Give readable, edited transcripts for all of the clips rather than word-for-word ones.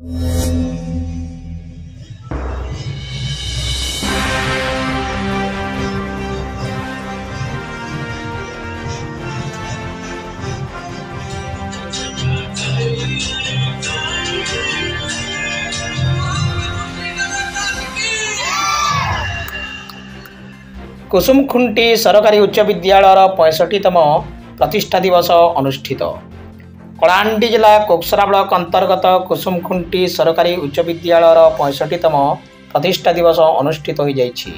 कुसुमखुंटी सरकारी उच्च विद्यालय 65तम प्रतिष्ठा दिवस अनुष्ठित। कलाहांडी जिला कोकसरा ब्लॉक अंतर्गत कुसुमखुंटी सरकारी उच्च विद्यालय 65तम प्रतिष्ठा दिवस अनुष्ठित हो जाइछि।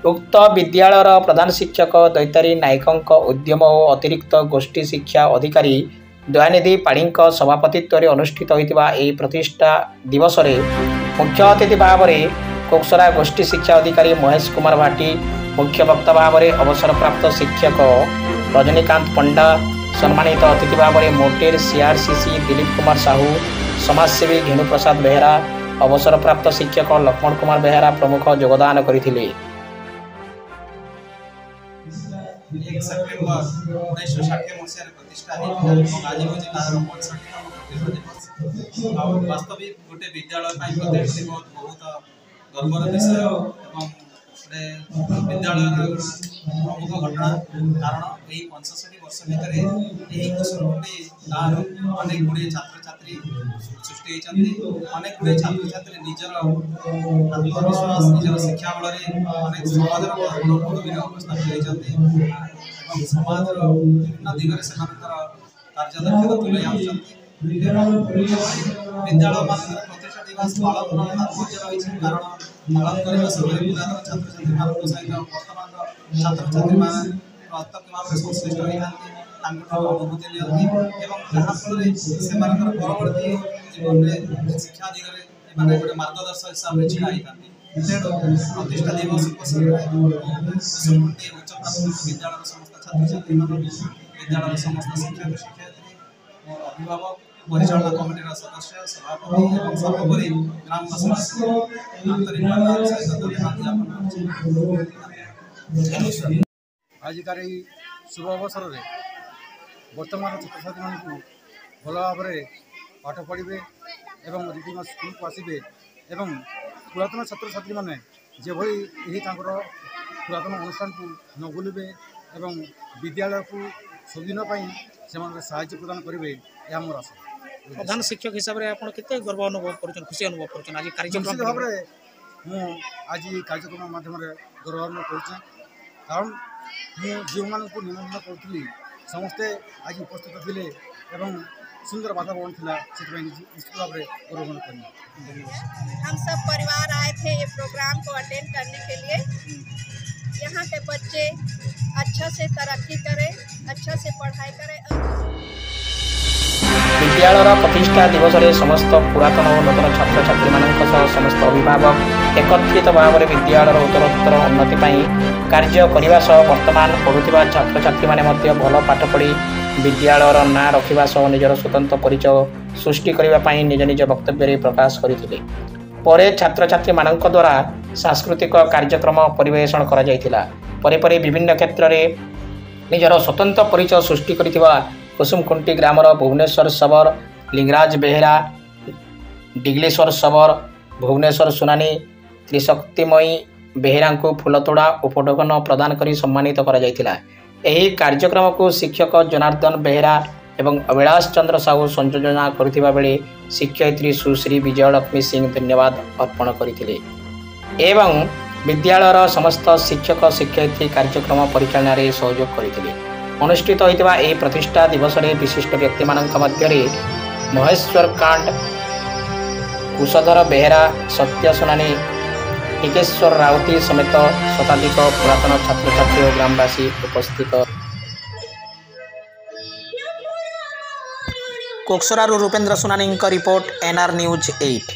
उक्त विद्यालयर प्रधान शिक्षक दैतारी नायक उद्यम और अतिरिक्त गोष्ठी शिक्षा अधिकारी दयानिधि पाढ़ी सभापतित्व में अनुष्ठित होता प्रतिष्ठा दिवस मुख्य अतिथि भाव में कोकसरा गोष्ठी शिक्षा अधिकारी महेश कुमार भाटी, मुख्य वक्ता भाव में अवसरप्राप्त शिक्षक रजनीकांत पंडा, सम्मानित अतिथि भाव में मोटेर सीआरसीसी दिलीप कुमार साहू, समाजसेवी घेनु प्रसाद बेहरा, अवसरप्राप्त शिक्षक लक्ष्मण कुमार बेहरा प्रमुख योगदान करथिले। 1 सेप्टेम्बर 1960 मसीह प्रतिष्ठा आज हूँ तार 65तम प्रतिष्ठा दिवस। वास्तविक गोटे विद्यालय प्रतिष्ठा बहुत गर्वर विषय एवं विद्यालय प्रमुख घटना कारण यही 65 वर्ष भितर यही कुसुमखुंटी गाँव अनेक गुड़े छात्र छात्री सृष्टि होती। अनेक गुड़े छात्र छात्री निजर आत्मविश्वास निजर शिक्षा बल अनेक समाज पदवीर अवस्थापित होती समाज विभिन्न दिगरे से कार्यदक्षता तुले विद्यालय प्रतिष्ठा दिवस पालन तात्पर्य रही कारण पालन करने समय पुरातन छात्र छात्री मान सहित वर्तमान छात्र छात्री मान प्रत्यक्ष भाव में संश्लिष्ट होती अनुभूति लिखती जहाँफल से परवर्ती जीवन में शिक्षा दिगरे गोटे मार्गदर्शक हिसाब से ढड़ा होता तेणु प्रतिष्ठा दिवस कुसुमखुंटी उच्च प्राथमिक विद्यालय समस्त छात्र छात्री विद्यालय समस्त शिक्षक शिक्षयित्री अभिभावक परिचालना कमिटी सदस्य सभापति और सर्वोपरि ग्रामवासी आंतरिक सहित ज्ञापन आजिकार शुभ अवसर में वर्तमान छात्र छात्री भल भाव में पाठ पढ़े एवं रीतिम स्कूल को आसबे एवं पुरातन छात्र छात्री मैंने जो पुरातन अनुष्ठान को न भूलबे एवं विद्यालय को सबदिन से साहाय्य प्रदान करेंगे यह मोर आशा। प्रधान शिक्षक हिसाब से आप केते गर्व अनुभव कर खुशी अनुभव कर आज कार्यक्रम भाव में आज कार्यक्रम माध्यम गर्व अनुभव कर कारण मुझे जो मान को निमंत्रण करी समस्ते आज उपस्थित थे एवं सुंदर वातावरण था से निश्चित भाव में गर्व अनुभव करना। हम सब परिवार आए थे ये प्रोग्राम को अटेंड करने के लिए। यहाँ के बच्चे अच्छा से तरक्की करें, अच्छा से पढ़ाई करें। विद्यालय प्रतिष्ठा दिवस में समस्त पुरातन और नूतन छात्र छात्री मान समस्त अभिभावक एकत्रित भाव में विद्यालय उत्तरोत्तर उन्नति कार्य करने वर्तमान पढ़ुवा छात्र छात्री मैंने भल पाठ पढ़ी विद्यालय ना रखा सह निजर स्वतंत्र परिचय सृष्टि करने निज निज वक्तव्य प्रकाश करते। परे छात्र छात्री मान द्वारा सांस्कृतिक कार्यक्रम परिवेषण कर विभिन्न क्षेत्र में निजर स्वतंत्र परिचय सृष्टि करथिबा कुसुमखुंटी ग्रामर भुवनेश्वर सबर, लिंगराज बेहरा, डिग्लेश्वर सबर, भुवनेश्वर सुनानी, त्रिशक्तिमयी बेहरा को फूलतोड़ा उपटोकन प्रदान कर सम्मानित कर कार्यक्रम को शिक्षक जनार्दन बेहरा एवं अभिलाष चंद्र साहू संयोजना करथिबा बेले शिक्षयित्री सुश्री विजयलक्ष्मी सिंह धन्यवाद अर्पण करथिले एवं विद्यालयर समस्त शिक्षक शिक्षयित्री कार्यक्रम परिचालन में सहयोग करथिले। अनुष्ठित होता यह प्रतिष्ठा दिवस में विशिष्ट व्यक्ति मध्य महेश्वर कांड, कुशधर बेहरा, सत्य सुनानी, टिकेश्वर राउती समेत शताधिक पुरातन छात्र छात्री और ग्रामवासी उपस्थित। कोकसरा रूपेंद्र सुनानी रिपोर्ट NR News 8।